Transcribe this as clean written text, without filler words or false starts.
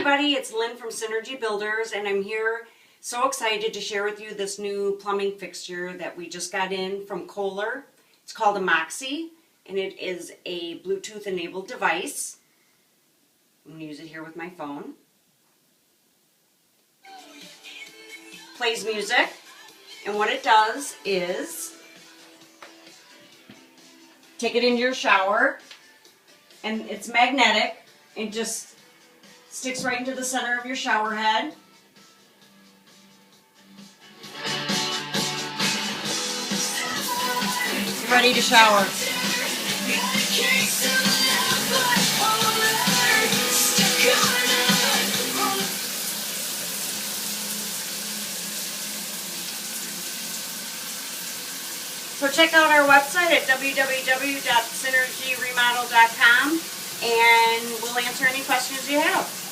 everybody, it's Lynn from Synergy Builders, and I'm here so excited to share with you this new plumbing fixture that we just got in from Kohler. It's called a Moxie, and it is a Bluetooth enabled device. I'm going to use it here with my phone. Plays music, and what it does is take it into your shower, and it's magnetic. It just sticks right into the center of your shower head. You're ready to shower. So check out our website at www.synergyremodel.com and we'll answer any questions you have.